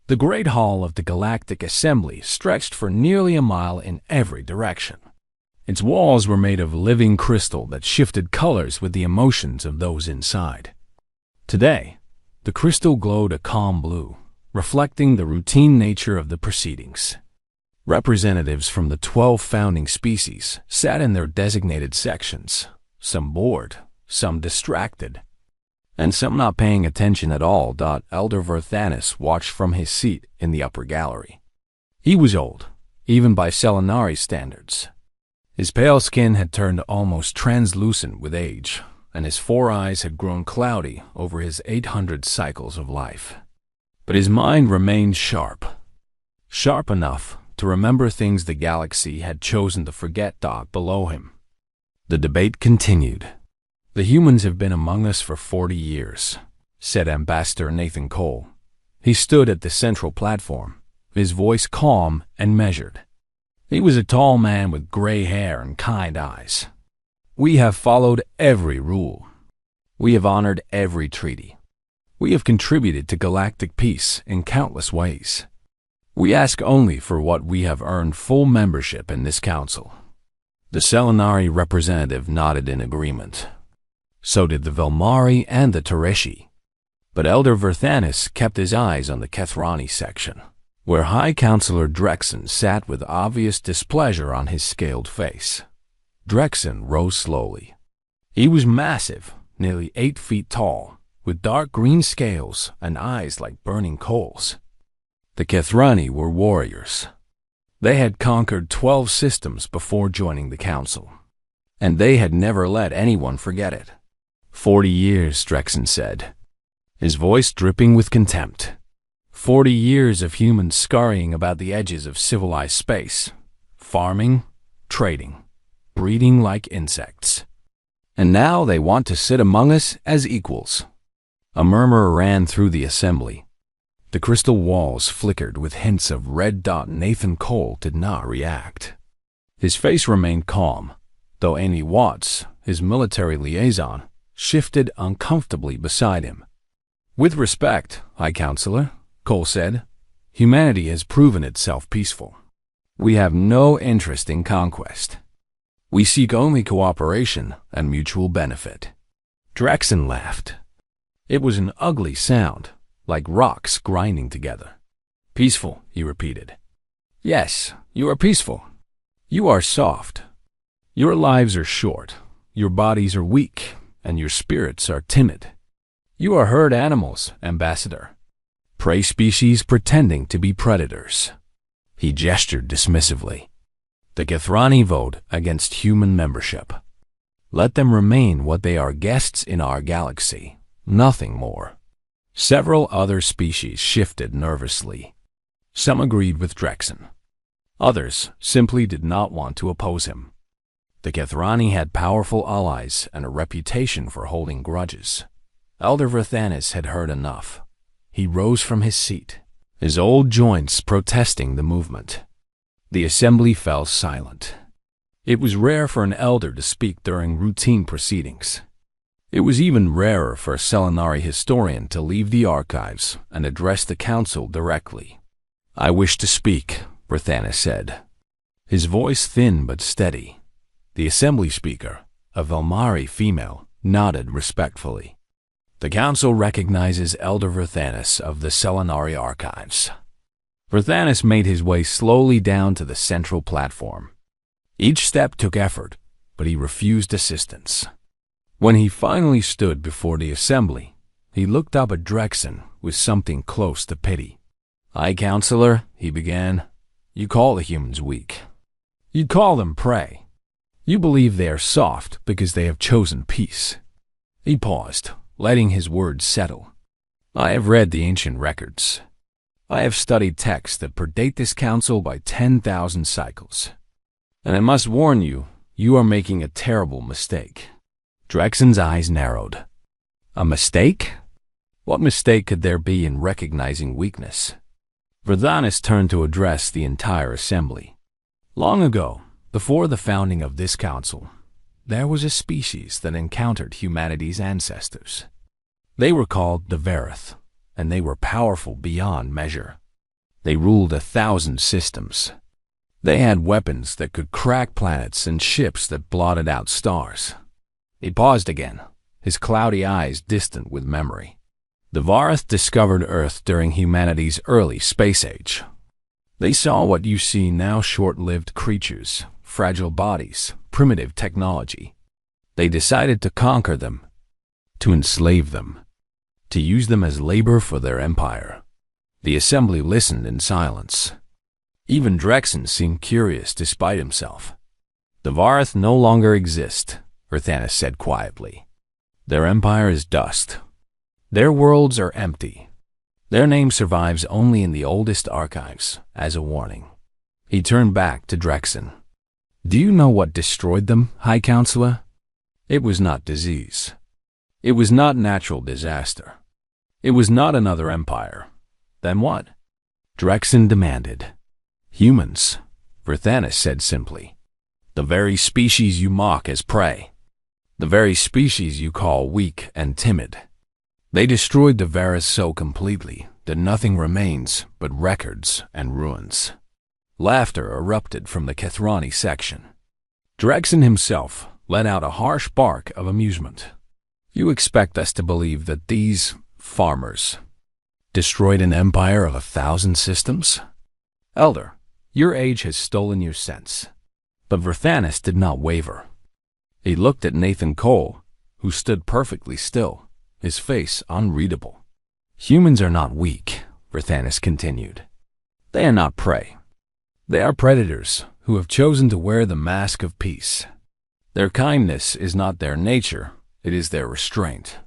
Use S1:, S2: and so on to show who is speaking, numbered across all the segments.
S1: The Great Hall of the Galactic Assembly stretched for nearly a mile in every direction. Its walls were made of living crystal that shifted colors with the emotions of those inside. Today, the crystal glowed a calm blue, reflecting the routine nature of the proceedings. Representatives from the 12 founding species sat in their designated sections, some bored, some distracted, and some not paying attention at all. Elder Verthanis watched from his seat in the upper gallery. He was old, even by Selinari standards. His pale skin had turned almost translucent with age, and his 4 eyes had grown cloudy over his 800 cycles of life. But his mind remained sharp enough to remember things the galaxy had chosen to forget. Below him, the debate continued. "The humans have been among us for 40 years, said Ambassador Nathan Cole. He stood at the central platform, his voice calm and measured. He was a tall man with gray hair and kind eyes. "We have followed every rule. We have honored every treaty. We have contributed to galactic peace in countless ways. We ask only for what we have earned full membership in this council." The Selinari representative nodded in agreement. So did the Velmari and the Tereshi. But Elder Verthanis kept his eyes on the Kethrani section, where High Counselor Drexen sat with obvious displeasure on his scaled face. Drexen rose slowly. He was massive, nearly 8 feet tall, with dark green scales and eyes like burning coals. The Kethrani were warriors. They had conquered 12 systems before joining the council, and they had never let anyone forget it. 40 years, Drexen said, his voice dripping with contempt. 40 years of humans scurrying about the edges of civilized space, farming, trading, breeding like insects. And now they want to sit among us as equals. A murmur ran through the assembly. The crystal walls flickered with hints of red. Nathan Cole did not react. His face remained calm, though Amy Watts, his military liaison, shifted uncomfortably beside him. "With respect, High Counselor," Cole said, "humanity has proven itself peaceful. We have no interest in conquest. We seek only cooperation and mutual benefit." Drexen laughed. It was an ugly sound, like rocks grinding together. "Peaceful," he repeated. "Yes, you are peaceful. You are soft. Your lives are short, your bodies are weak, and your spirits are timid. You are herd animals, Ambassador. Prey species pretending to be predators." He gestured dismissively. "The Kethrani vote against human membership. Let them remain what they are, guests in our galaxy, nothing more." Several other species shifted nervously. Some agreed with Drexen. Others simply did not want to oppose him. The Kethrani had powerful allies and a reputation for holding grudges. Elder Verthanis had heard enough. He rose from his seat, his old joints protesting the movement. The assembly fell silent. It was rare for an elder to speak during routine proceedings. It was even rarer for a Selinari historian to leave the archives and address the council directly. "I wish to speak," Verthanis said, his voice thin but steady. The assembly speaker, a Velmari female, nodded respectfully. "The council recognizes Elder Verthanis of the Selinari archives." Verthanis made his way slowly down to the central platform. Each step took effort, but he refused assistance. When he finally stood before the assembly, he looked up at Drexen with something close to pity. "High Counselor," he began, "you call the humans weak. You call them prey. You believe they are soft because they have chosen peace." He paused, letting his words settle. "I have read the ancient records. I have studied texts that predate this council by 10,000 cycles. And I must warn you, you are making a terrible mistake." Drexen's eyes narrowed. "A mistake? What mistake could there be in recognizing weakness?" Verthanis turned to address the entire assembly. "Long ago, before the founding of this council, there was a species that encountered humanity's ancestors. They were called the Verith, and they were powerful beyond measure. They ruled 1,000 systems. They had weapons that could crack planets and ships that blotted out stars. He paused again, his cloudy eyes distant with memory. The Varath discovered Earth during humanity's early space age. They saw what you see now: short-lived creatures, fragile bodies, primitive technology. They decided to conquer them, to enslave them, to use them as labor for their empire. The assembly listened in silence. Even Drexen seemed curious despite himself. The Varath no longer exist, Verthanis said quietly. Their empire is dust. Their worlds are empty. Their name survives only in the oldest archives, as a warning. He turned back to Drexen. Do you know what destroyed them, High Counselor? It was not disease. It was not natural disaster. It was not another empire. Then what? Drexen demanded. Humans, Verthanis said simply. The very species you mock as prey. The very species you call weak and timid. They destroyed the Varys so completely that nothing remains but records and ruins. Laughter erupted from the Kethrani section. Drexen himself let out a harsh bark of amusement. You expect us to believe that these farmers destroyed an empire of 1,000 systems? Elder, your age has stolen your sense. But Verthanis did not waver. He looked at Nathan Cole, who stood perfectly still, his face unreadable. Humans are not weak, Verthanis continued. They are not prey. They are predators who have chosen to wear the mask of peace. Their kindness is not their nature, it is their restraint.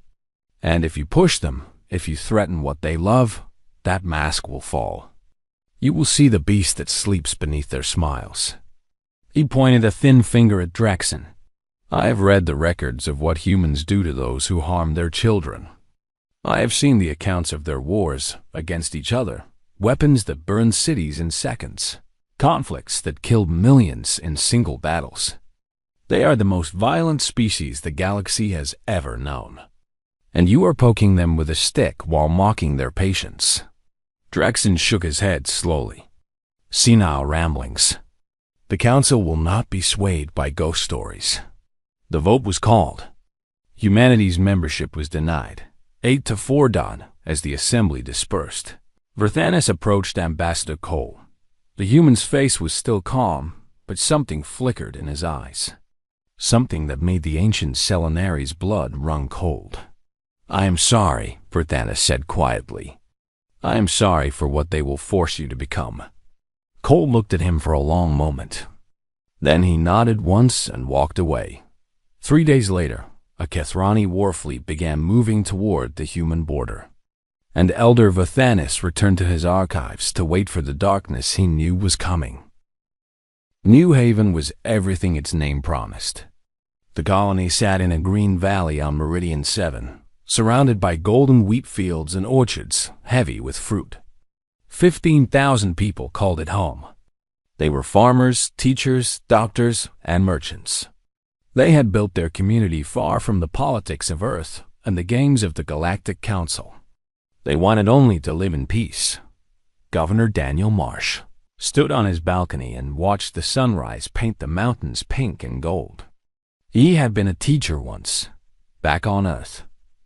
S1: And if you push them, if you threaten what they love, that mask will fall. You will see the beast that sleeps beneath their smiles. He pointed a thin finger at Drexen. I have read the records of what humans do to those who harm their children. I have seen the accounts of their wars against each other, weapons that burn cities in seconds, conflicts that killed millions in single battles. They are the most violent species the galaxy has ever known. And you are poking them with a stick while mocking their patience. Drexen shook his head slowly. Senile ramblings. The council will not be swayed by ghost stories. The vote was called. Humanity's membership was denied, 8-4 done, as the assembly dispersed. Verthanis approached Ambassador Cole. The human's face was still calm, but something flickered in his eyes. Something that made the ancient Selenary's blood run cold. I am sorry, Verthanis said quietly. I am sorry for what they will force you to become. Cole looked at him for a long moment. Then he nodded once and walked away. 3 days later, a Kethrani war fleet began moving toward the human border. And Elder Verthanis returned to his archives to wait for the darkness he knew was coming. New Haven was everything its name promised. The colony sat in a green valley on Meridian 7, surrounded by golden wheat fields and orchards heavy with fruit. 15,000 people called it home. They were farmers, teachers, doctors, and merchants. They had built their community far from the politics of Earth and the games of the Galactic Council. They wanted only to live in peace. Governor Daniel Marsh stood on his balcony and watched the sunrise paint the mountains pink and gold. He had been a teacher once, back on Earth.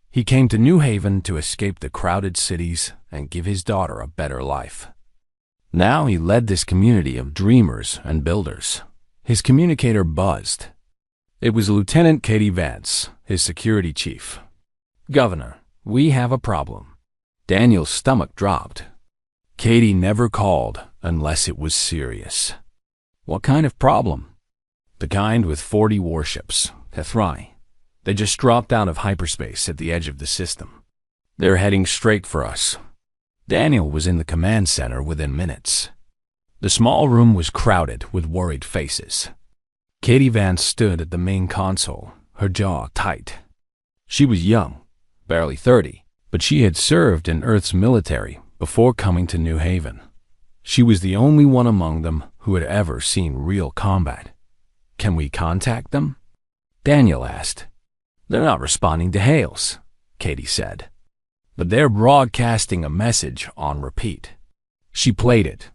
S1: He came to New Haven to escape the crowded cities and give his daughter a better life. Now he led this community of dreamers and builders. His communicator buzzed. It was Lieutenant Katie Vance, his security chief. Governor, we have a problem. Daniel's stomach dropped. Katie never called unless it was serious. What kind of problem? The kind with 40 warships, Kethrani. They just dropped out of hyperspace at the edge of the system. They're heading straight for us. Daniel was in the command center within minutes. The small room was crowded with worried faces. Katie Vance stood at the main console, her jaw tight. She was young, barely 30, but she had served in Earth's military before coming to New Haven. She was the only one among them who had ever seen real combat. Can we contact them? Daniel asked. They're not responding to hails, Katie said. But they're broadcasting a message on repeat. She played it.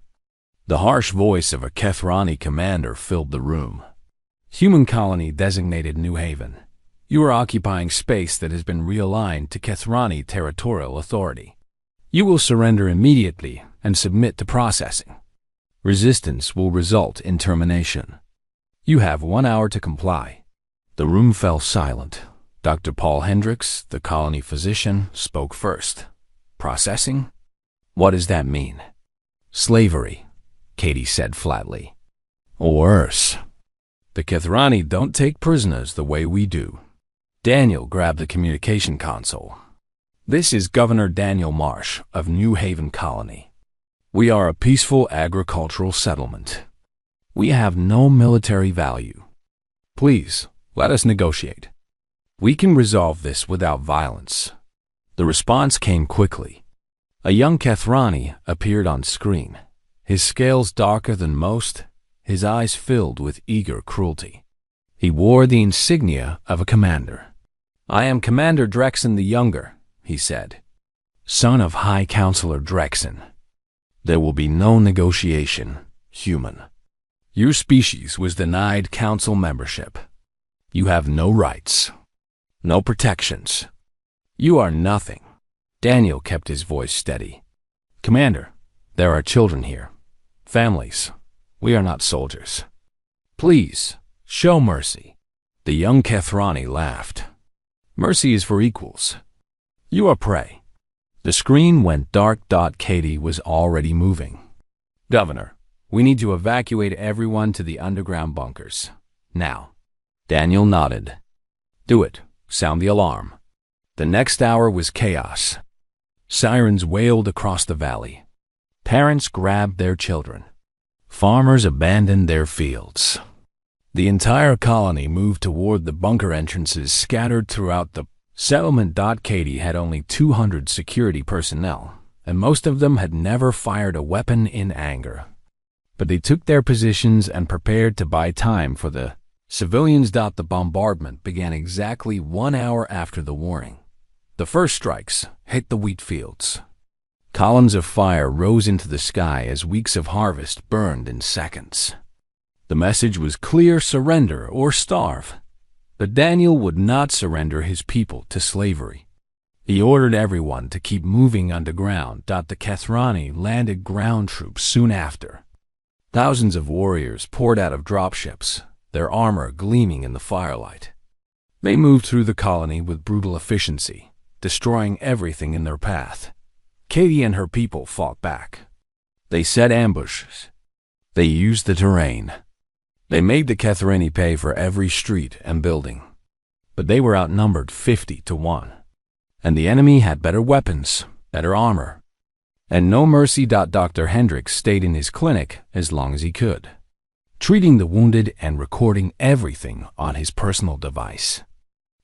S1: The harsh voice of a Kethrani commander filled the room. Human colony designated New Haven. You are occupying space that has been realigned to Kethrani territorial authority. You will surrender immediately and submit to processing. Resistance will result in termination. You have 1 hour to comply. The room fell silent. Dr. Paul Hendricks, the colony physician, spoke first. Processing? What does that mean? Slavery, Katie said flatly. Or worse. The Kethrani don't take prisoners the way we do. Daniel grabbed the communication console. This is Governor Daniel Marsh of New Haven Colony. We are a peaceful agricultural settlement. We have no military value. Please, let us negotiate. We can resolve this without violence. The response came quickly. A young Kethrani appeared on screen, his scales darker than most, his eyes filled with eager cruelty. He wore the insignia of a commander. I am Commander Drexen the Younger, he said, son of High Counselor Drexen. There will be no negotiation, human. Your species was denied council membership. You have no rights, no protections. You are nothing. Daniel kept his voice steady. Commander, there are children here, families. We are not soldiers. Please, show mercy. The young Kethrani laughed. Mercy is for equals. You are prey. The screen went dark. Katie was already moving. Governor, we need to evacuate everyone to the underground bunkers. Now. Daniel nodded. Do it. Sound the alarm. The next hour was chaos. Sirens wailed across the valley. Parents grabbed their children. Farmers abandoned their fields. The entire colony moved toward the bunker entrances scattered throughout the settlement. Katie had only 200 security personnel, and most of them had never fired a weapon in anger. But they took their positions and prepared to buy time for the civilians. The bombardment began exactly 1 hour after the warning. The first strikes hit the wheat fields. Columns of fire rose into the sky as weeks of harvest burned in seconds. The message was clear: surrender or starve. But Daniel would not surrender his people to slavery. He ordered everyone to keep moving underground. The Kethrani landed ground troops soon after. Thousands of warriors poured out of dropships, their armor gleaming in the firelight. They moved through the colony with brutal efficiency, destroying everything in their path. Katie and her people fought back. They set ambushes. They used the terrain. They made the Kethrani pay for every street and building. But they were outnumbered 50 to 1. And the enemy had better weapons, better armor. And no mercy. Dr. Hendricks stayed in his clinic as long as he could, treating the wounded and recording everything on his personal device.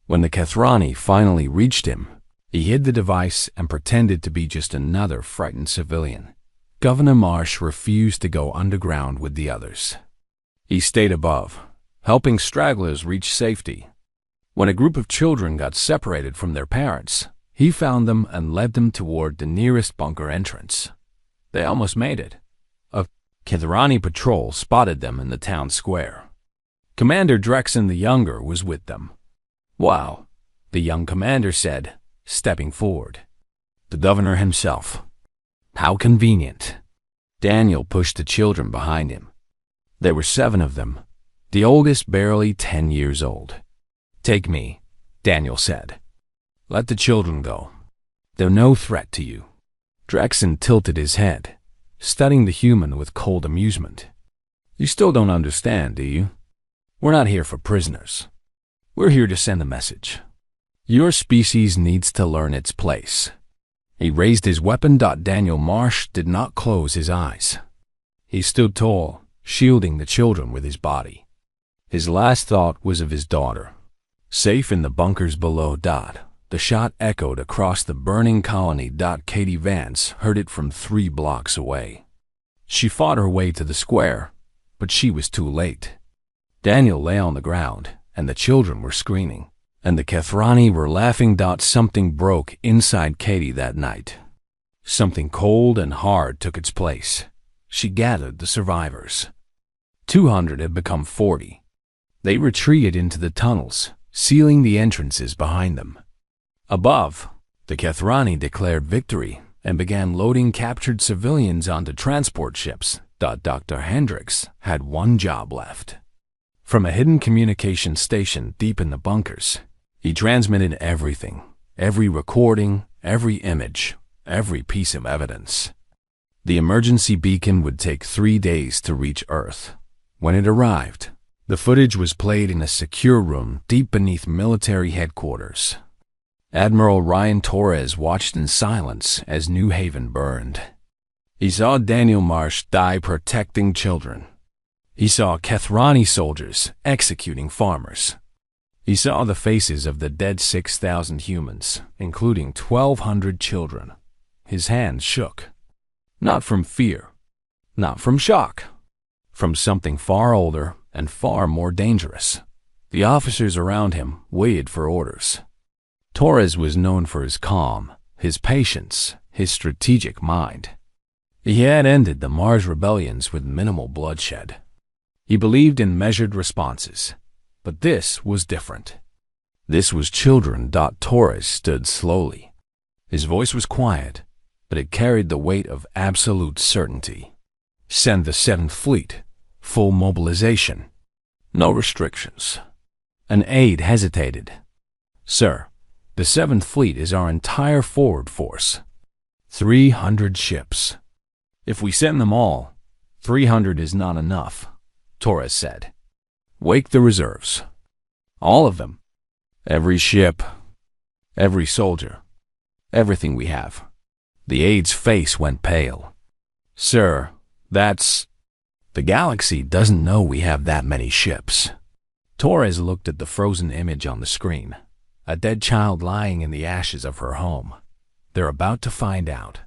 S1: When the Kethrani finally reached him, he hid the device and pretended to be just another frightened civilian. Governor Marsh refused to go underground with the others. He stayed above, helping stragglers reach safety. When a group of children got separated from their parents, he found them and led them toward the nearest bunker entrance. They almost made it. A Kethrani patrol spotted them in the town square. Commander Drexen the Younger was with them. Wow, the young commander said, stepping forward. The governor himself. How convenient. Daniel pushed the children behind him. There were 7 of them, the oldest barely 10 years old. Take me, Daniel said. Let the children go. They're no threat to you. Drexen tilted his head, studying the human with cold amusement. You still don't understand, do you? We're not here for prisoners. We're here to send a message. Your species needs to learn its place. He raised his weapon. Daniel Marsh did not close his eyes. He stood tall, shielding the children with his body. His last thought was of his daughter. Safe in the bunkers below. The shot echoed across the burning colony. Katie Vance heard it from 3 blocks away. She fought her way to the square, but she was too late. Daniel lay on the ground, and the children were screaming, and the Kethrani were laughing. Something broke inside Katie that night. Something cold and hard took its place. She gathered the survivors. 200 had become 40. They retreated into the tunnels, sealing the entrances behind them. Above, the Kethrani declared victory and began loading captured civilians onto transport ships. Dr. Hendricks had one job left. From a hidden communication station deep in the bunkers, he transmitted everything, every recording, every image, every piece of evidence. The emergency beacon would take 3 days to reach Earth. When it arrived, the footage was played in a secure room deep beneath military headquarters. Admiral Ryan Torres watched in silence as New Haven burned. He saw Daniel Marsh die protecting children. He saw Kethrani soldiers executing farmers. He saw the faces of the dead 6,000 humans, including 1,200 children. His hands shook. Not from fear, not from shock, from something far older and far more dangerous. The officers around him waited for orders. Torres was known for his calm, his patience, his strategic mind. He had ended the Mars rebellions with minimal bloodshed. He believed in measured responses, but this was different. This was children. Torres stood slowly. His voice was quiet, but it carried the weight of absolute certainty. Send the 7th Fleet. Full mobilization. No restrictions. An aide hesitated. Sir, the 7th Fleet is our entire forward force. 300 ships. If we send them all, 300 is not enough, Torres said. Wake the reserves. All of them. Every ship. Every soldier. Everything we have. The aide's face went pale. Sir, that's... The galaxy doesn't know we have that many ships. Torres looked at the frozen image on the screen. A dead child lying in the ashes of her home. They're about to find out.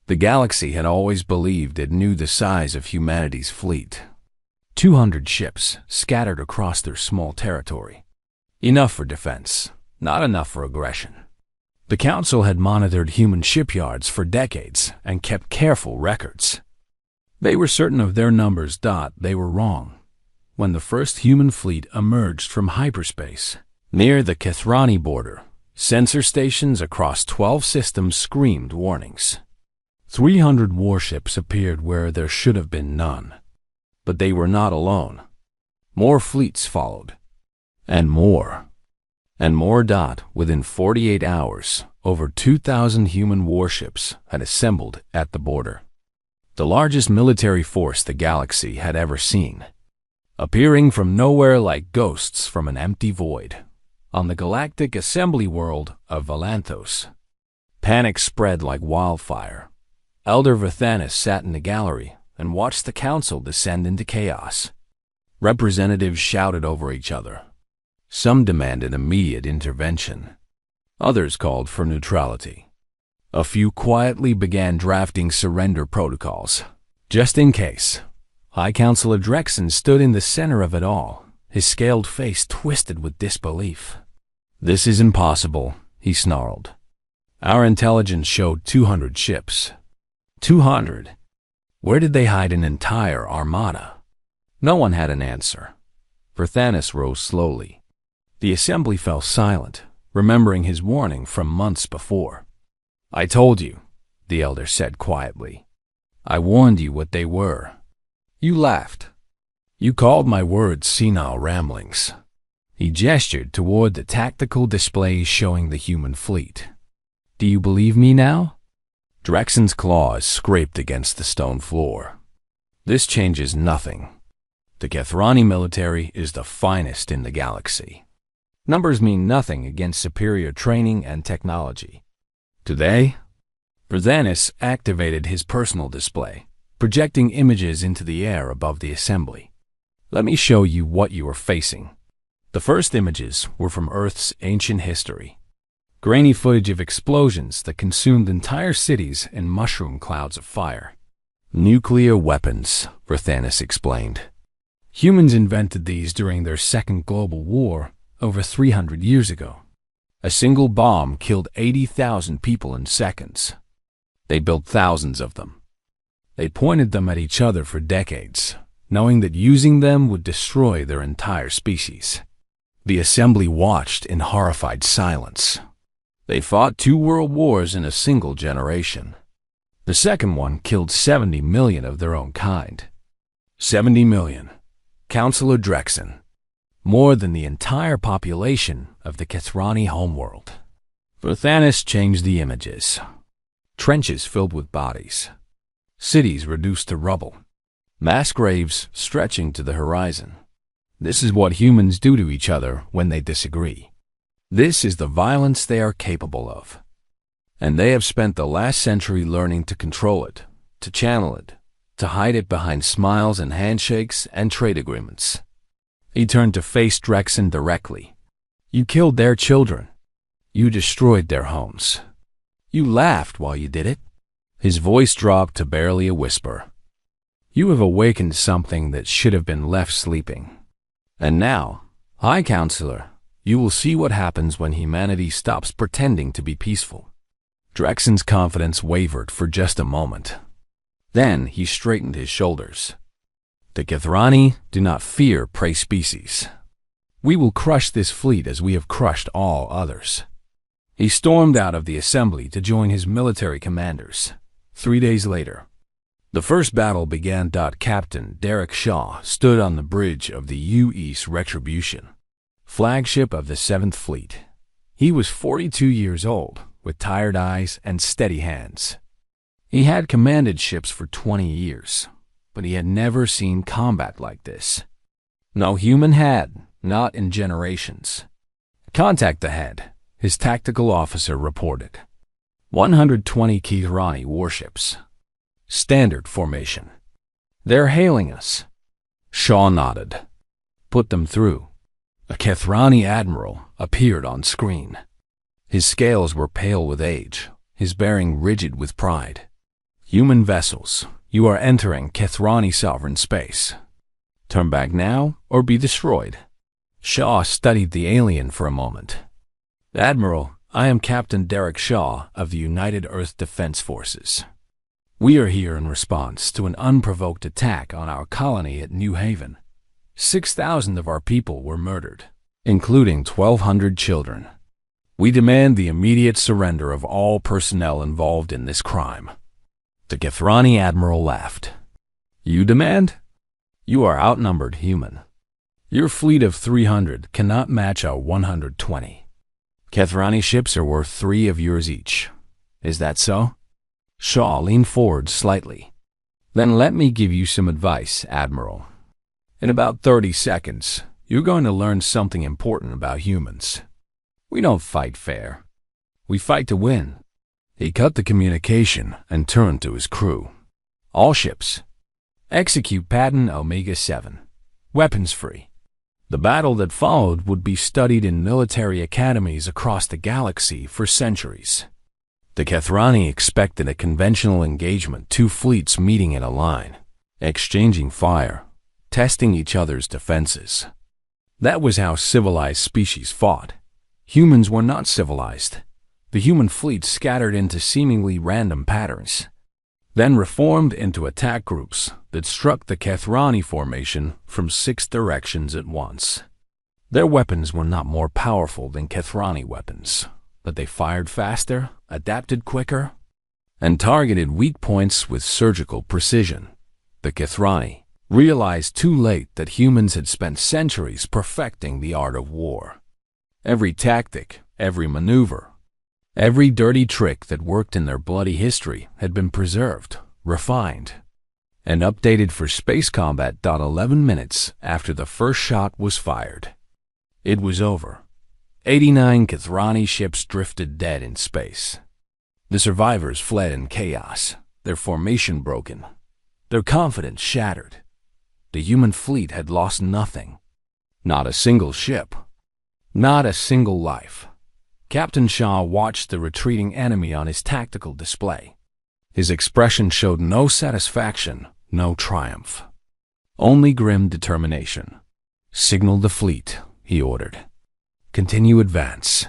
S1: The galaxy had always believed it knew the size of humanity's fleet. 200 ships scattered across their small territory. Enough for defense, not enough for aggression. The Council had monitored human shipyards for decades and kept careful records. They were certain of their numbers. They were wrong. When the first human fleet emerged from hyperspace, near the Kethrani border, sensor stations across 12 systems screamed warnings. 300 warships appeared where there should have been none. But they were not alone. More fleets followed. And more. And more. Within 48 hours, over 2,000 human warships had assembled at the border. The largest military force the galaxy had ever seen. Appearing from nowhere like ghosts from an empty void. On the galactic assembly world of Valanthos. Panic spread like wildfire. Elder Vathanis sat in the gallery and watched the council descend into chaos. Representatives shouted over each other. Some demanded immediate intervention. Others called for neutrality. A few quietly began drafting surrender protocols, just in case. High Counselor Drexen stood in the center of it all, his scaled face twisted with disbelief. This is impossible, he snarled. Our intelligence showed 200 ships. 200? Where did they hide an entire armada? No one had an answer. Vathanis rose slowly. The assembly fell silent, remembering his warning from months before. I told you, the elder said quietly. I warned you what they were. You laughed. You called my words senile ramblings. He gestured toward the tactical displays showing the human fleet. Do you believe me now? Drexen's claws scraped against the stone floor. This changes nothing. The Kethrani military is the finest in the galaxy. Numbers mean nothing against superior training and technology. Today, Vathanis activated his personal display, projecting images into the air above the assembly. Let me show you what you are facing. The first images were from Earth's ancient history. Grainy footage of explosions that consumed entire cities in mushroom clouds of fire. Nuclear weapons, Vathanis explained. Humans invented these during their second global war over 300 years ago. A single bomb killed 80,000 people in seconds. They built thousands of them. They pointed them at each other for decades, knowing that using them would destroy their entire species. The assembly watched in horrified silence. They fought 2 world wars in a single generation. The second one killed 70 million of their own kind. 70 million. Counselor Drexen. More than the entire population of the Kethrani homeworld. Thanos changed the images. Trenches filled with bodies. Cities reduced to rubble. Mass graves stretching to the horizon. This is what humans do to each other when they disagree. This is the violence they are capable of. And they have spent the last century learning to control it, to channel it, to hide it behind smiles and handshakes and trade agreements. He turned to face Drexen directly. You killed their children. You destroyed their homes. You laughed while you did it. His voice dropped to barely a whisper. You have awakened something that should have been left sleeping. And now, High Counselor, you will see what happens when humanity stops pretending to be peaceful. Drexen's confidence wavered for just a moment. Then he straightened his shoulders. The Kethrani do not fear prey species. We will crush this fleet as we have crushed all others. He stormed out of the assembly to join his military commanders. 3 days later, the first battle began. Captain Derek Shaw stood on the bridge of the U.S. Retribution, flagship of the 7th Fleet. He was 42 years old, with tired eyes and steady hands. He had commanded ships for 20 years, but he had never seen combat like this. No human had, not in generations. Contact ahead, his tactical officer reported. 120 Kethrani warships. Standard formation. They're hailing us. Shaw nodded. Put them through. A Kethrani admiral appeared on screen. His scales were pale with age, his bearing rigid with pride. Human vessels, you are entering Kethrani sovereign space. Turn back now or be destroyed. Shaw studied the alien for a moment. Admiral, I am Captain Derek Shaw of the United Earth Defense Forces. We are here in response to an unprovoked attack on our colony at New Haven. 6,000 of our people were murdered, including 1,200 children. We demand the immediate surrender of all personnel involved in this crime. The Kethrani admiral laughed. You demand? You are outnumbered, human. Your fleet of 300 cannot match our 120. Kethrani ships are worth 3 of yours each. Is that so? Shaw leaned forward slightly. Then let me give you some advice, Admiral. In about 30 seconds, you're going to learn something important about humans. We don't fight fair. We fight to win. He cut the communication and turned to his crew. All ships, execute Pattern Omega-7. Weapons free. The battle that followed would be studied in military academies across the galaxy for centuries. The Kethrani expected a conventional engagement, 2 fleets meeting in a line, exchanging fire, testing each other's defenses. That was how civilized species fought. Humans were not civilized. The human fleet scattered into seemingly random patterns, then reformed into attack groups that struck the Kethrani formation from 6 directions at once. Their weapons were not more powerful than Kethrani weapons, but they fired faster, adapted quicker, and targeted weak points with surgical precision. The Kethrani realized too late that humans had spent centuries perfecting the art of war. Every tactic, every maneuver, every dirty trick that worked in their bloody history had been preserved, refined, and updated for space combat. 11 minutes after the first shot was fired, it was over. 89 Kethrani ships drifted dead in space. The survivors fled in chaos, their formation broken, their confidence shattered. The human fleet had lost nothing. Not a single ship. Not a single life. Captain Shaw watched the retreating enemy on his tactical display. His expression showed no satisfaction, no triumph. Only grim determination. Signal the fleet, he ordered. Continue advance.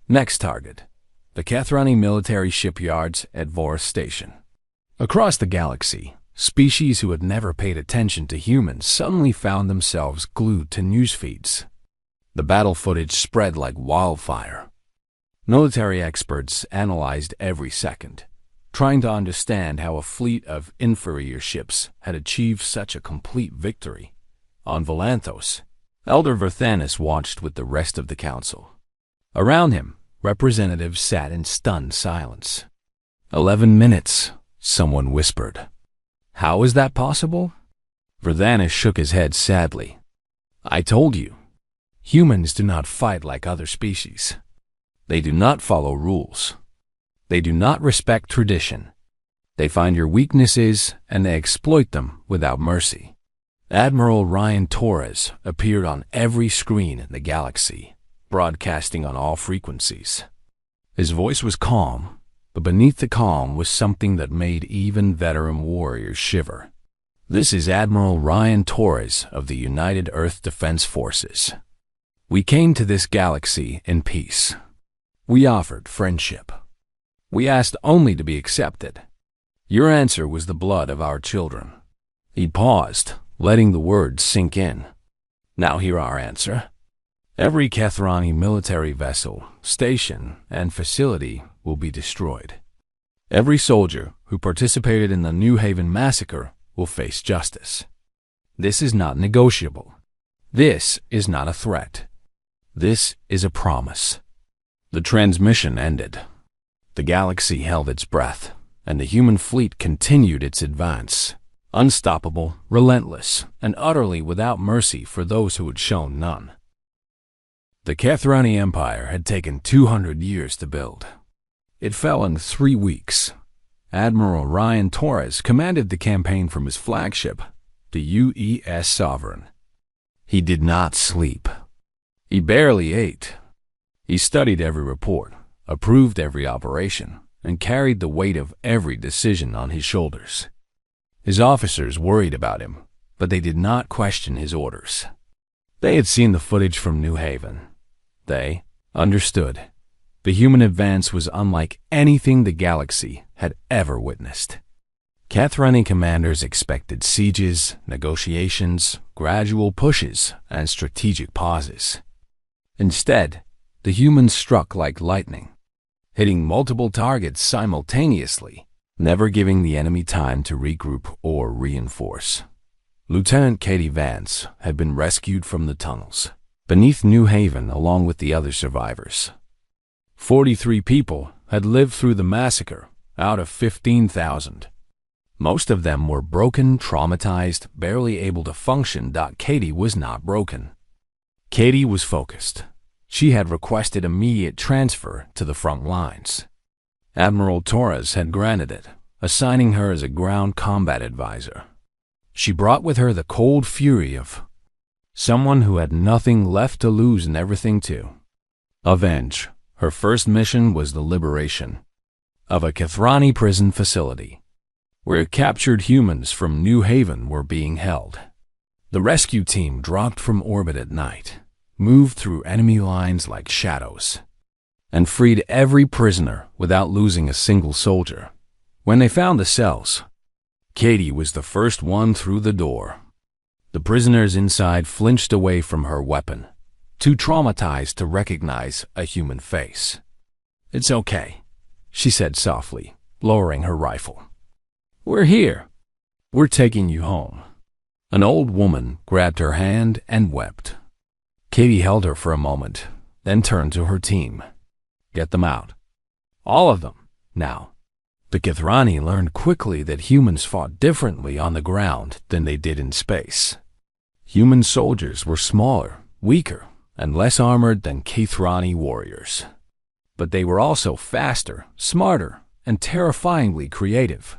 S1: Next target. the Kathrani military shipyards at Vorus Station. Across the galaxy, species who had never paid attention to humans suddenly found themselves glued to news feeds. The battle footage spread like wildfire. Military experts analyzed every second, trying to understand how a fleet of inferior ships had achieved such a complete victory. On Volanthos, Elder Verthanis watched with the rest of the council. Around him, representatives sat in stunned silence. 11 minutes, someone whispered. How is that possible? Verthanis shook his head sadly. I told you, humans do not fight like other species. They do not follow rules. They do not respect tradition. They find your weaknesses and they exploit them without mercy. Admiral Ryan Torres appeared on every screen in the galaxy, broadcasting on all frequencies. His voice was calm, but beneath the calm was something that made even veteran warriors shiver. This is Admiral Ryan Torres of the United Earth Defense Forces. We came to this galaxy in peace. We offered friendship. We asked only to be accepted. Your answer was the blood of our children. He paused, letting the words sink in. Now hear our answer. Every Kathrani military vessel, station, and facility will be destroyed. Every soldier who participated in the New Haven massacre will face justice. This is not negotiable. This is not a threat. This is a promise. The transmission ended. The galaxy held its breath, and the human fleet continued its advance, unstoppable, relentless, and utterly without mercy for those who had shown none. The Kathrani Empire had taken 200 years to build. It fell in 3 weeks. Admiral Ryan Torres commanded the campaign from his flagship, the UES Sovereign. He did not sleep. He barely ate. He studied every report, approved every operation, and carried the weight of every decision on his shoulders. His officers worried about him, but they did not question his orders. They had seen the footage from New Haven. They understood. The human advance was unlike anything the galaxy had ever witnessed. Kathrani commanders expected sieges, negotiations, gradual pushes, and strategic pauses. Instead, the humans struck like lightning, hitting multiple targets simultaneously, never giving the enemy time to regroup or reinforce. Lieutenant Katie Vance had been rescued from the tunnels, beneath New Haven along with the other survivors. 43 people had lived through the massacre out of 15,000. Most of them were broken, traumatized, barely able to function. Katie was not broken. Katie was focused. She had requested immediate transfer to the front lines. Admiral Torres had granted it, assigning her as a ground combat advisor. She brought with her the cold fury of someone who had nothing left to lose and everything to avenge. Her first mission was the liberation of a Kathrani prison facility, where captured humans from New Haven were being held. The rescue team dropped from orbit at night, moved through enemy lines like shadows, and freed every prisoner without losing a single soldier. When they found the cells, Katie was the first one through the door. The prisoners inside flinched away from her weapon, too traumatized to recognize a human face. "It's okay," she said softly, lowering her rifle. "We're here. We're taking you home." An old woman grabbed her hand and wept. Katie held her for a moment, then turned to her team. "Get them out. All of them, now." The Kathrani learned quickly that humans fought differently on the ground than they did in space. Human soldiers were smaller, weaker, and less armored than Kathrani warriors. But they were also faster, smarter, and terrifyingly creative.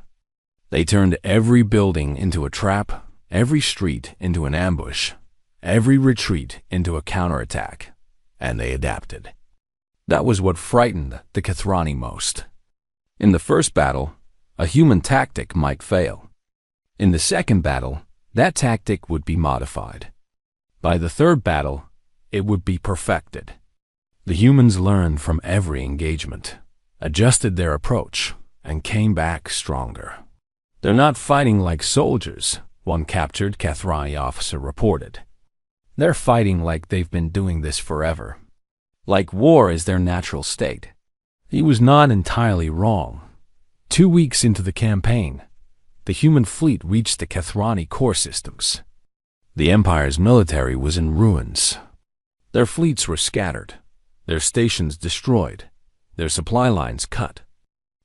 S1: They turned every building into a trap, every street into an ambush, every retreat into a counterattack, and they adapted. That was what frightened the Kathrani most. In the first battle, a human tactic might fail. In the second battle, that tactic would be modified. By the third battle, it would be perfected. The humans learned from every engagement. adjusted their approach, and came back stronger. "They're not fighting like soldiers," one captured Kathrani officer reported. "They're fighting like they've been doing this forever. Like war is their natural state." He was not entirely wrong. 2 weeks into the campaign, the human fleet reached the Kathrani core systems. The Empire's military was in ruins. Their fleets were scattered, their stations destroyed, their supply lines cut.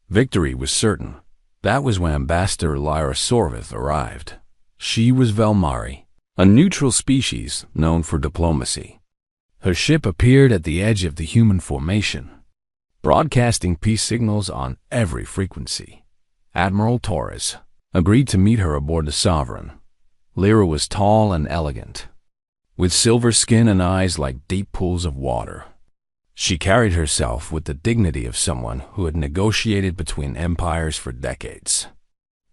S1: Victory was certain. That was when Ambassador Lyra Sorvith arrived. She was Velmari, a neutral species known for diplomacy. Her ship appeared at the edge of the human formation, broadcasting peace signals on every frequency. Admiral Torres agreed to meet her aboard the Sovereign. Lyra was tall and elegant, with silver skin and eyes like deep pools of water. She carried herself with the dignity of someone who had negotiated between empires for decades.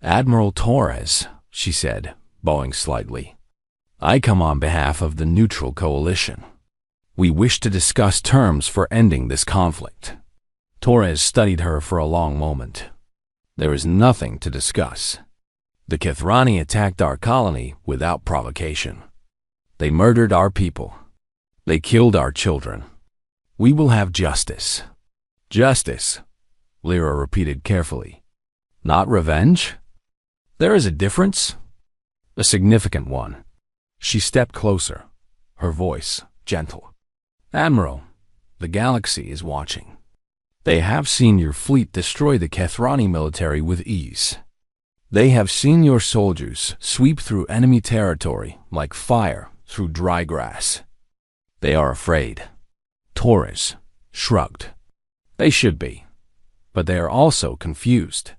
S1: "Admiral Torres," she said, bowing slightly, "I come on behalf of the Neutral Coalition. We wish to discuss terms for ending this conflict." Torres studied her for a long moment. "There is nothing to discuss. The Kathrani attacked our colony without provocation. They murdered our people. They killed our children. We will have justice." "Justice," Lyra repeated carefully. "Not revenge?" "There is a difference. A significant one." She stepped closer, her voice gentle. "Admiral, the galaxy is watching. They have seen your fleet destroy the Kathrani military with ease. They have seen your soldiers sweep through enemy territory like fire through dry grass. They are afraid." Torres shrugged. "They should be, but they are also confused."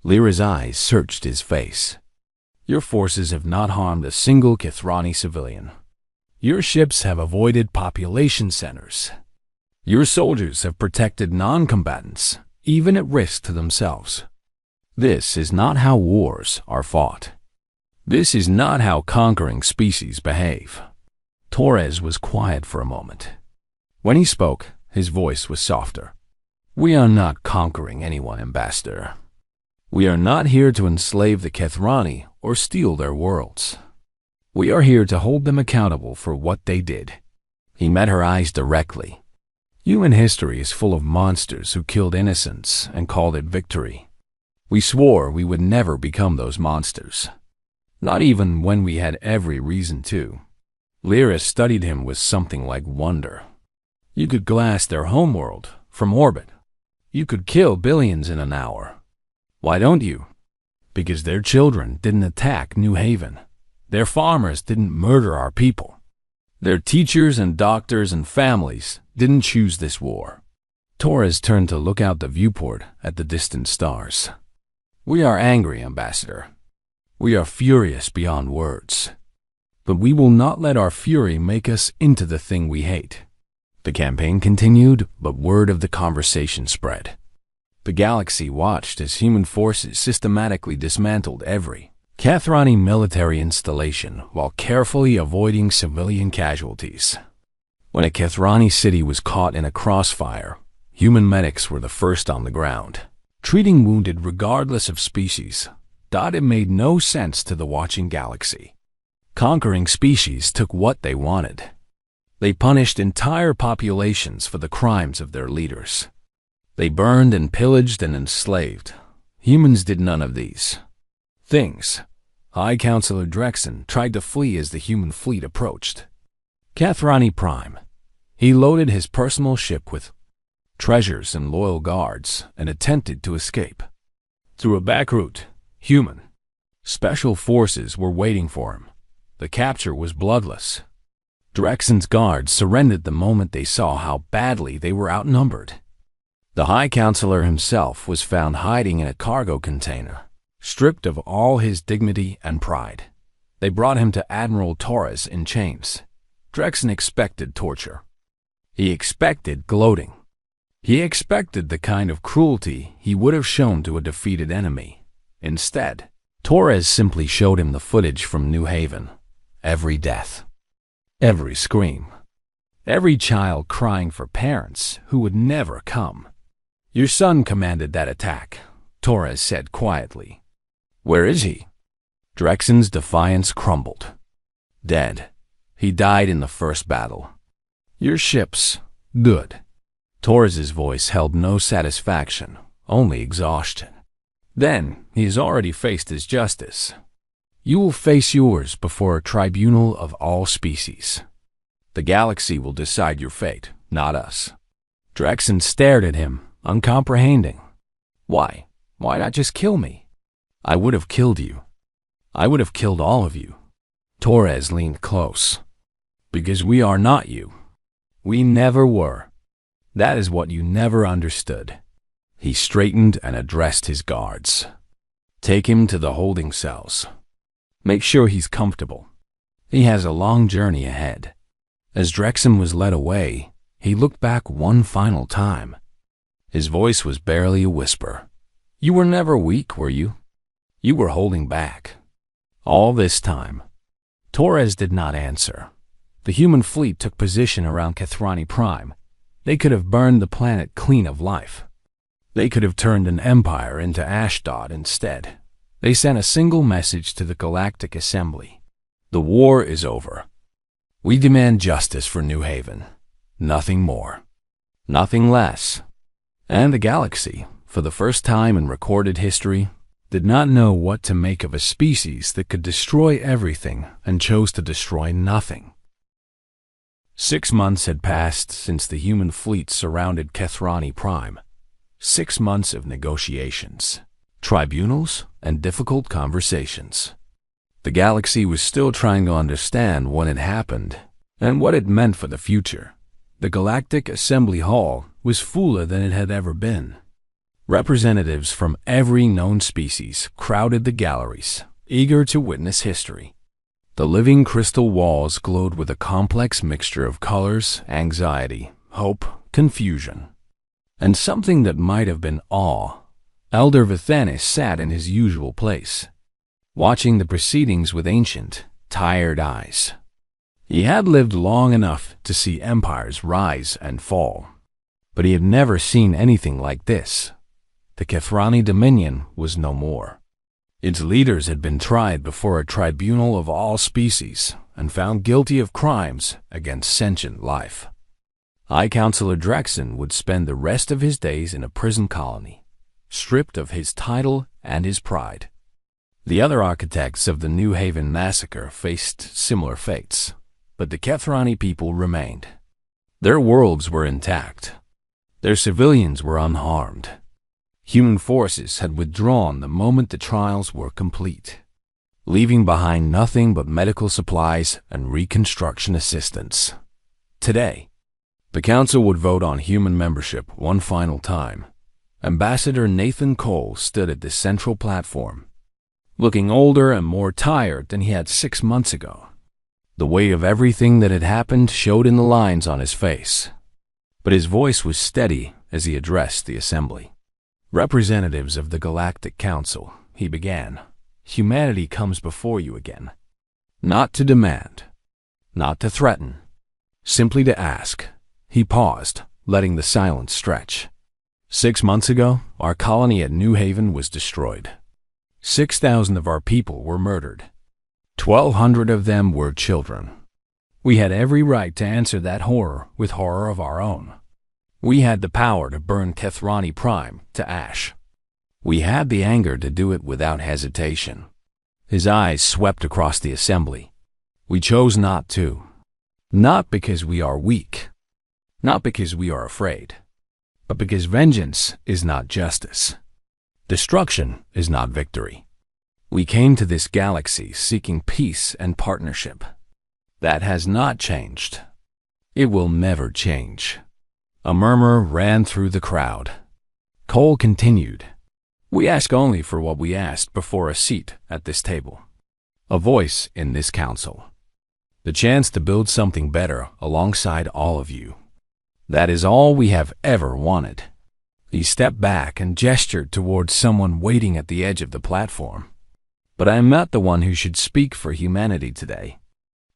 S1: Lyra's eyes searched his face. "Your forces have not harmed a single Kathrani civilian. Your ships have avoided population centers. Your soldiers have protected non-combatants, even at risk to themselves. This is not how wars are fought. This is not how conquering species behave." Torres was quiet for a moment. When he spoke, his voice was softer. "We are not conquering anyone, Ambassador. We are not here to enslave the Kathrani or steal their worlds. We are here to hold them accountable for what they did." He met her eyes directly. "Human history is full of monsters who killed innocents and called it victory. We swore we would never become those monsters, not even when we had every reason to." Lyra studied him with something like wonder. "You could glass their homeworld from orbit. You could kill billions in an hour. Why don't you? Because their children didn't attack New Haven. Their farmers didn't murder our people. Their teachers and doctors and families didn't choose this war." Torres turned to look out the viewport at the distant stars. "We are angry, Ambassador. We are furious beyond words. But we will not let our fury make us into the thing we hate." The campaign continued, but word of the conversation spread. The galaxy watched as human forces systematically dismantled every Kathrani military installation while carefully avoiding civilian casualties. When a Kathrani city was caught in a crossfire, human medics were the first on the ground, treating wounded regardless of species. It made no sense to the watching galaxy. Conquering species took what they wanted. They punished entire populations for the crimes of their leaders. They burned and pillaged and enslaved. Humans did none of these things. High Counselor Drexen tried to flee as the human fleet approached Kathrani Prime. He loaded his personal ship with treasures and loyal guards and attempted to escape. Through a back route, human special forces were waiting for him. The capture was bloodless. Drexen's guards surrendered the moment they saw how badly they were outnumbered. The High Counselor himself was found hiding in a cargo container, stripped of all his dignity and pride. They brought him to Admiral Torres in chains. Drexen expected torture. He expected gloating. He expected the kind of cruelty he would have shown to a defeated enemy. Instead, Torres simply showed him the footage from New Haven. Every death, every scream, every child crying for parents who would never come. Your son commanded that attack, Torres said quietly. Where is he? Drexen's defiance crumbled. Dead. He died in the first battle. Your ships. Good. Torres's voice held no satisfaction, only exhaustion. Then he's already faced his justice. You will face yours before a tribunal of all species. The galaxy will decide your fate, not us. Drexen stared at him, uncomprehending. Why? Why not just kill me? I would have killed you. I would have killed all of you. Torres leaned close. Because we are not you. We never were. That is what you never understood. He straightened and addressed his guards. Take him to the holding cells. Make sure he's comfortable. He has a long journey ahead. As Drexen was led away, he looked back one final time. His voice was barely a whisper. You were never weak, were you? You were holding back. All this time. Torres did not answer. The human fleet took position around Kethrani Prime. They could have burned the planet clean of life. They could have turned an empire into Ashdod instead. They sent a single message to the Galactic Assembly. The war is over. We demand justice for New Haven. Nothing more. Nothing less. And the galaxy, for the first time in recorded history, did not know what to make of a species that could destroy everything and chose to destroy nothing. 6 months had passed since the human fleet surrounded Kethrani Prime. 6 months of negotiations, tribunals, and difficult conversations. The galaxy was still trying to understand what had happened and what it meant for the future. The Galactic Assembly Hall was fuller than it had ever been. Representatives from every known species crowded the galleries, eager to witness history. The living crystal walls glowed with a complex mixture of colors, anxiety, hope, confusion, and something that might have been awe. Elder Vithanis sat in his usual place, watching the proceedings with ancient, tired eyes. He had lived long enough to see empires rise and fall, but he had never seen anything like this. The Kethrani Dominion was no more. Its leaders had been tried before a tribunal of all species and found guilty of crimes against sentient life. High Counselor Drexen would spend the rest of his days in a prison colony, stripped of his title and his pride. The other architects of the New Haven massacre faced similar fates, but the Kethrani people remained. Their worlds were intact. Their civilians were unharmed. Human forces had withdrawn the moment the trials were complete, leaving behind nothing but medical supplies and reconstruction assistance. Today, the Council would vote on human membership one final time. Ambassador Nathan Cole stood at the central platform, looking older and more tired than he had 6 months ago. The weight of everything that had happened showed in the lines on his face, but his voice was steady as he addressed the assembly. Representatives of the Galactic Council, he began, humanity comes before you again. Not to demand, not to threaten, simply to ask. He paused, letting the silence stretch. 6 months ago, our colony at New Haven was destroyed. 6,000 of our people were murdered. 1,200 of them were children. We had every right to answer that horror with horror of our own. We had the power to burn Kethrani Prime to ash. We had the anger to do it without hesitation. His eyes swept across the assembly. We chose not to. Not because we are weak. Not because we are afraid. But because vengeance is not justice. Destruction is not victory. We came to this galaxy seeking peace and partnership. That has not changed. It will never change. A murmur ran through the crowd. Cole continued. We ask only for what we asked before a seat at this table. A voice in this council. The chance to build something better alongside all of you. That is all we have ever wanted. He stepped back and gestured towards someone waiting at the edge of the platform. But I am not the one who should speak for humanity today.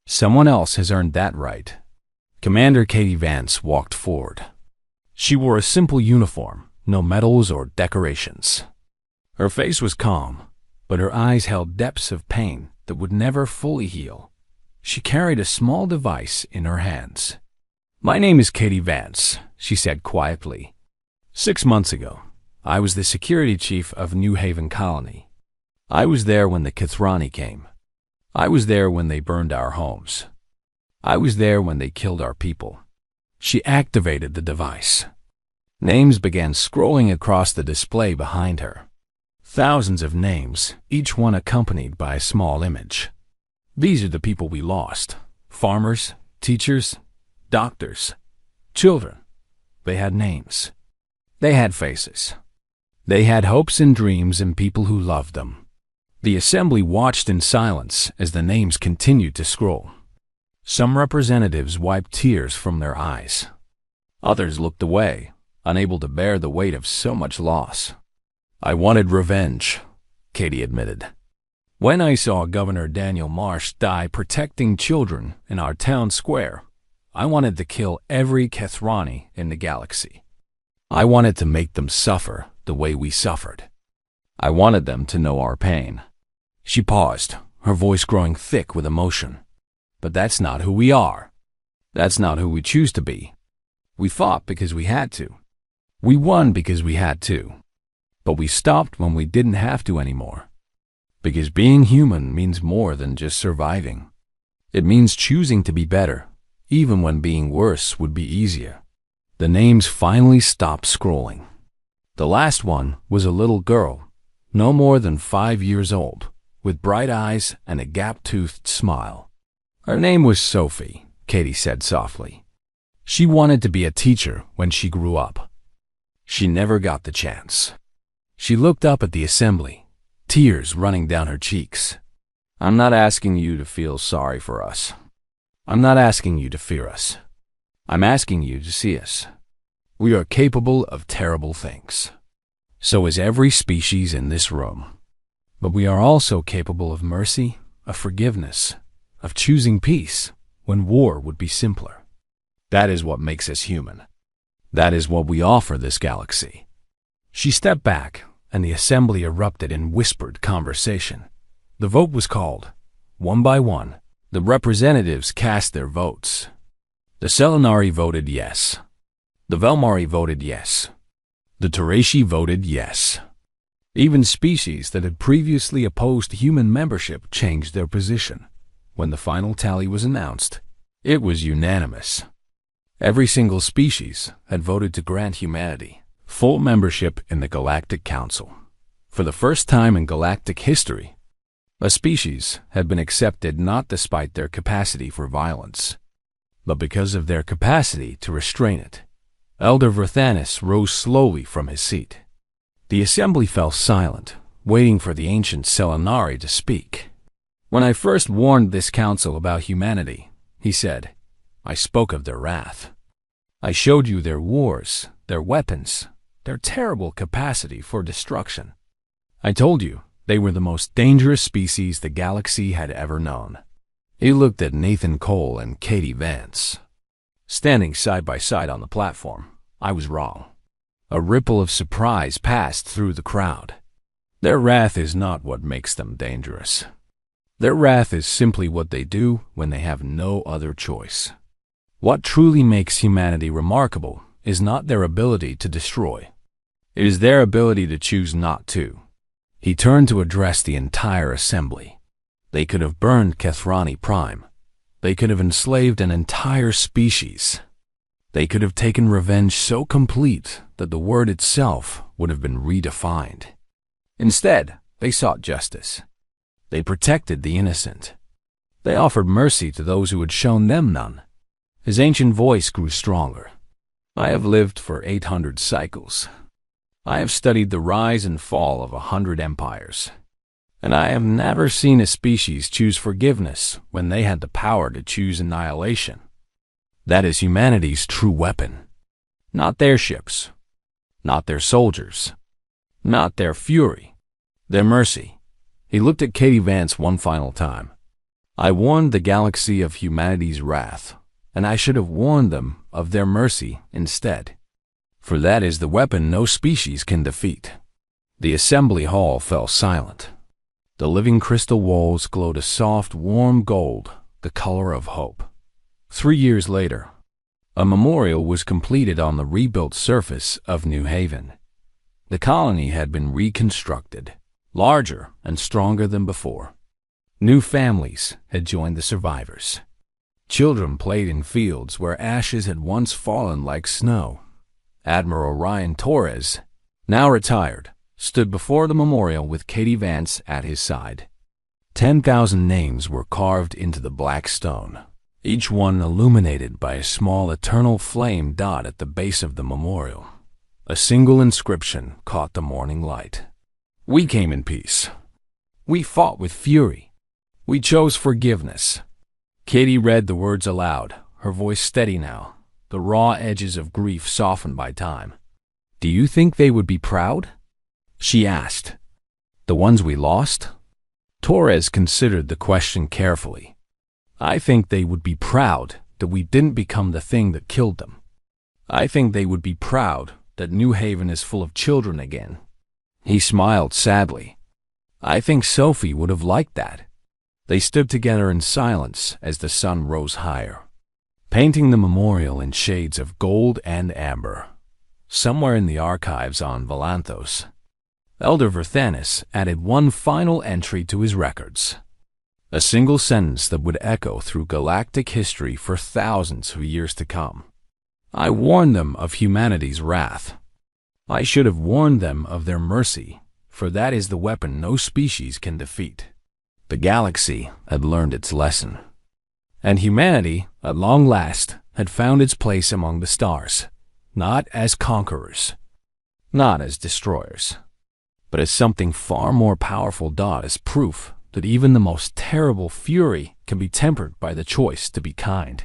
S1: Someone else has earned that right. Commander Katie Vance walked forward. She wore a simple uniform, no medals or decorations. Her face was calm, but her eyes held depths of pain that would never fully heal. She carried a small device in her hands. "My name is Katie Vance," she said quietly. 6 months ago, I was the security chief of New Haven Colony. I was there when the Kithrani came. I was there when they burned our homes. I was there when they killed our people." She activated the device. Names began scrolling across the display behind her. Thousands of names, each one accompanied by a small image. These are the people we lost. Farmers, teachers, doctors, children. They had names. They had faces. They had hopes and dreams and people who loved them. The assembly watched in silence as the names continued to scroll. Some representatives wiped tears from their eyes. Others looked away, unable to bear the weight of so much loss. "I wanted revenge," Katie admitted. "When I saw Governor Daniel Marsh die protecting children in our town square, I wanted to kill every Kithrani in the galaxy. I wanted to make them suffer the way we suffered. I wanted them to know our pain." She paused, her voice growing thick with emotion. "But that's not who we are. That's not who we choose to be. We fought because we had to. We won because we had to. But we stopped when we didn't have to anymore. Because being human means more than just surviving. It means choosing to be better, even when being worse would be easier." The names finally stopped scrolling. The last one was a little girl, no more than 5 years old, with bright eyes and a gap-toothed smile. Her name was Sophie, Katie said softly. She wanted to be a teacher when she grew up. She never got the chance. She looked up at the assembly, tears running down her cheeks. "I'm not asking you to feel sorry for us. I'm not asking you to fear us. I'm asking you to see us. We are capable of terrible things. So is every species in this room. But we are also capable of mercy, of forgiveness, of choosing peace when war would be simpler. That is what makes us human. That is what we offer this galaxy." She stepped back, and the assembly erupted in whispered conversation. The vote was called. One by one, the representatives cast their votes. The Selenari voted yes. The Velmari voted yes. The Tereshi voted yes. Even species that had previously opposed human membership changed their position. When the final tally was announced, it was unanimous. Every single species had voted to grant humanity full membership in the Galactic Council. For the first time in galactic history, a species had been accepted not despite their capacity for violence, but because of their capacity to restrain it. Elder Verthanis rose slowly from his seat. The assembly fell silent, waiting for the ancient Selenari to speak. "When I first warned this council about humanity," he said, "I spoke of their wrath. I showed you their wars, their weapons, their terrible capacity for destruction. I told you they were the most dangerous species the galaxy had ever known." He looked at Nathan Cole and Katie Vance. Standing side by side on the platform, I was wrong. A ripple of surprise passed through the crowd. Their wrath is not what makes them dangerous. Their wrath is simply what they do when they have no other choice. What truly makes humanity remarkable is not their ability to destroy. It is their ability to choose not to. He turned to address the entire assembly. They could have burned Kithrani Prime. They could have enslaved an entire species. They could have taken revenge so complete that the word itself would have been redefined. Instead, they sought justice. They protected the innocent. They offered mercy to those who had shown them none. His ancient voice grew stronger. "I have lived for 800 cycles. I have studied the rise and fall of 100 empires. And I have never seen a species choose forgiveness when they had the power to choose annihilation. That is humanity's true weapon. Not their ships. Not their soldiers. Not their fury. Their mercy." He looked at Katie Vance one final time. "I warned the galaxy of humanity's wrath, and I should have warned them of their mercy instead. for that is the weapon no species can defeat. The assembly hall fell silent. The living crystal walls glowed a soft, warm gold, the color of hope. 3 years later, a memorial was completed on the rebuilt surface of New Haven. The colony had been reconstructed, larger and stronger than before. New families had joined the survivors. Children played in fields where ashes had once fallen like snow. Admiral Ryan Torres, now retired, stood before the memorial with Katie Vance at his side. 10,000 names were carved into the black stone, each one illuminated by a small eternal flame dot at the base of the memorial. A single inscription caught the morning light. We came in peace. We fought with fury. We chose forgiveness. Katie read the words aloud, her voice steady now, the raw edges of grief softened by time. Do you think they would be proud? She asked. The ones we lost? Torres considered the question carefully. I think they would be proud that we didn't become the thing that killed them. I think they would be proud that New Haven is full of children again. He smiled sadly. I think Sophie would have liked that. They stood together in silence as the sun rose higher, painting the memorial in shades of gold and amber. Somewhere in the archives on Valanthos, Elder Verthanis added one final entry to his records. A single sentence that would echo through galactic history for thousands of years to come. I warned them of humanity's wrath. I should have warned them of their mercy, for that is the weapon no species can defeat. The galaxy had learned its lesson, and humanity, at long last, had found its place among the stars, not as conquerors, not as destroyers, but as something far more powerful, as proof that even the most terrible fury can be tempered by the choice to be kind.